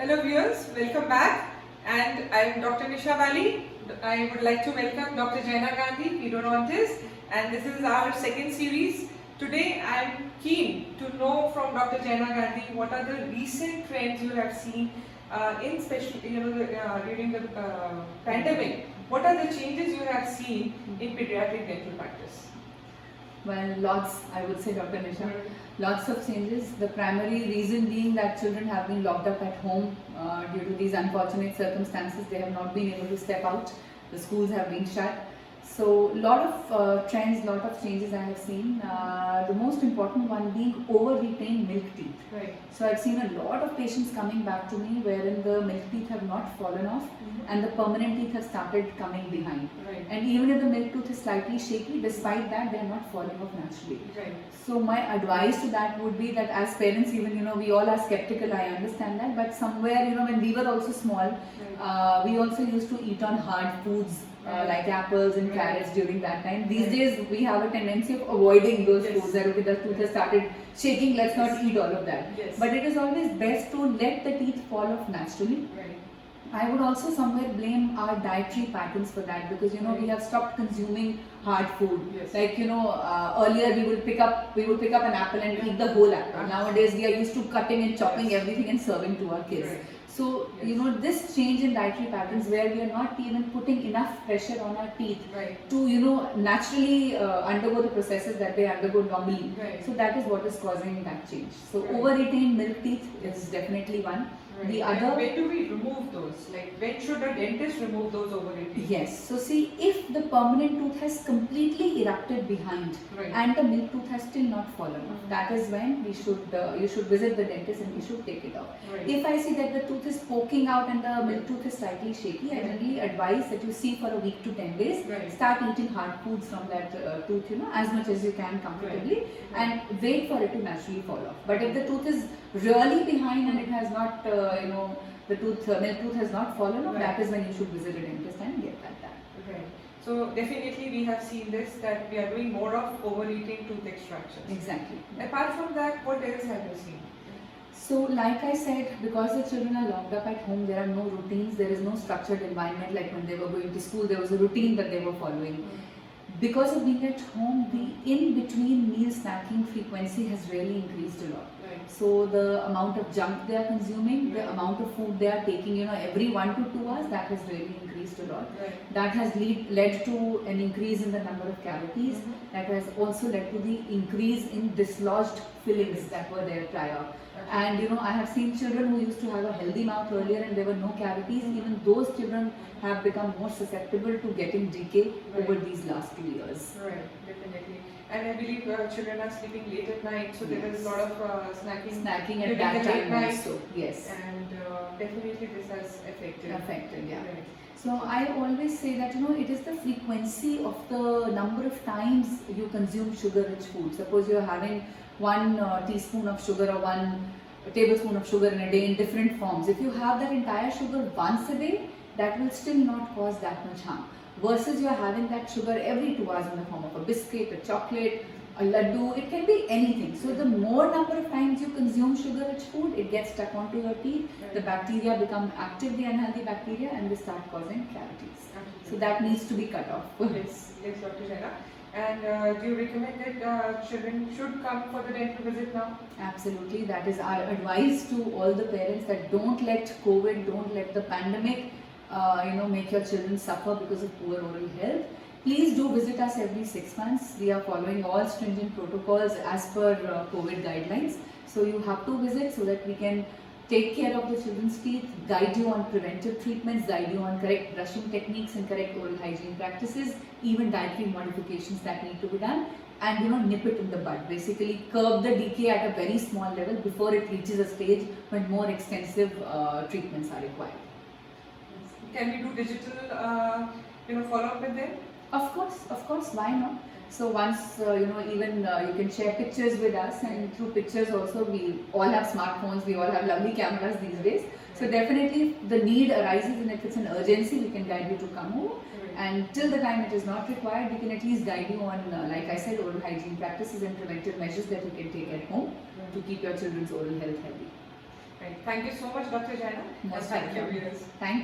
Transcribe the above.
Hello viewers, welcome back, and I am Dr. Nisha Bali. I would like to welcome Dr. Jaina Gandhi, pedodontist, and this is our second series. Today I am keen to know from Dr. Jaina Gandhi what are the recent trends you have seen in special, during the pandemic. What are the changes you have seen in pediatric dental practice? Well, lots, I would say, Dr. Nisha. Lots of changes. The primary reason being that children have been locked up at home due to these unfortunate circumstances. They have not been able to step out. The schools have been shut. So, lot of trends, lot of changes I have seen. The most important one being over-retained milk teeth. Right. So, I've seen a lot of patients coming back to me wherein the milk teeth have not fallen off and the permanent teeth have started coming behind. Right. And even if the milk tooth is slightly shaky, despite that, they are not falling off naturally. Right. So my advice to that would be that as parents, even we all are skeptical. I understand that, but somewhere when we were also small, we also used to eat on hard foods like apples and carrots during that time. These days we have a tendency of avoiding those foods. That okay, the tooth has started shaking, let's not eat all of that. Yes. But it is always best to let the teeth fall off naturally. Right. I would also somewhere blame our dietary patterns for that because we have stopped consuming hard food. Yes. Like earlier we would pick up an apple and eat the whole apple. Nowadays we are used to cutting and chopping everything and serving to our kids. Right. So this change in dietary patterns where we are not even putting enough pressure on our teeth to naturally undergo the processes that they undergo normally. Right. So that is what is causing that change. So over-retained milk teeth is definitely one. Right. The other, when do we remove those? Like when should a dentist remove those over-retained? yes. So see, if the permanent tooth has completely erupted behind and the milk tooth has still not fallen off, that is when we should you should visit the dentist and we should take it off. Right. If I see that the tooth is poking out and the milk tooth is slightly shaky, I generally advise that you see for a week to 10 days. Start eating hard foods from that tooth, as much as you can comfortably, and wait for it to naturally fall off. But if the tooth is really behind and it has not, the milk tooth has not fallen off, that is when you should visit a dentist and get that done. Right. So definitely we have seen this, that we are doing more of overeating tooth extractions. Exactly. Apart from that, what else have you seen? So like I said, because the children are locked up at home, there are no routines, there is no structured environment. Like when they were going to school, there was a routine that they were following. Because of being at home, the in-between meal snacking frequency has really increased a lot. So the amount of junk they are consuming, the amount of food they are taking, every 1 to 2 hours, that has really increased a lot. That has led to an increase in the number of cavities. That has also led to the increase in dislodged fillings that were there prior. And I have seen children who used to have a healthy mouth earlier and there were no cavities. Even those children have become more susceptible to getting decay over these last 2 years. Right, definitely. And I believe children are sleeping late at night, so there is a lot of snacking at that time also. Yes. And definitely this has affected. Yeah. Right. So I always say that it is the frequency of the number of times you consume sugar-rich food. Suppose you are having 1 teaspoon of sugar or 1 tablespoon of sugar in a day in different forms. If you have that entire sugar once a day, that will still not cause that much harm. Versus you are having that sugar every 2 hours in the form of a biscuit, a chocolate, a laddu, it can be anything. So the more number of times you consume sugar-rich food, it gets stuck onto your teeth, the bacteria become active, the unhealthy bacteria, and they start causing cavities. So that needs to be cut off. Yes, Dr. Jaina. And do you recommend that children should come for the dental visit now? Absolutely, that is our advice to all the parents, that don't let COVID, don't let the pandemic make your children suffer because of poor oral health. Please do visit us every 6 months. We are following all stringent protocols as per COVID guidelines. So you have to visit so that we can take care of the children's teeth, guide you on preventive treatments, guide you on correct brushing techniques and correct oral hygiene practices, even dietary modifications that need to be done, and nip it in the bud. Basically curb the decay at a very small level before it reaches a stage when more extensive treatments are required. Can we do digital follow-up with them? Of course, why not? So once even you can share pictures with us, and through pictures also, we all have smartphones, we all have lovely cameras these days. So definitely the need arises, and if it's an urgency, we can guide you to come over. And till the time it is not required, we can at least guide you on, like I said, oral hygiene practices and preventive measures that you can take at home to keep your children's oral health healthy. Right. Thank you so much, Dr. Jaina. Most And thank you, welcome. viewers. Thank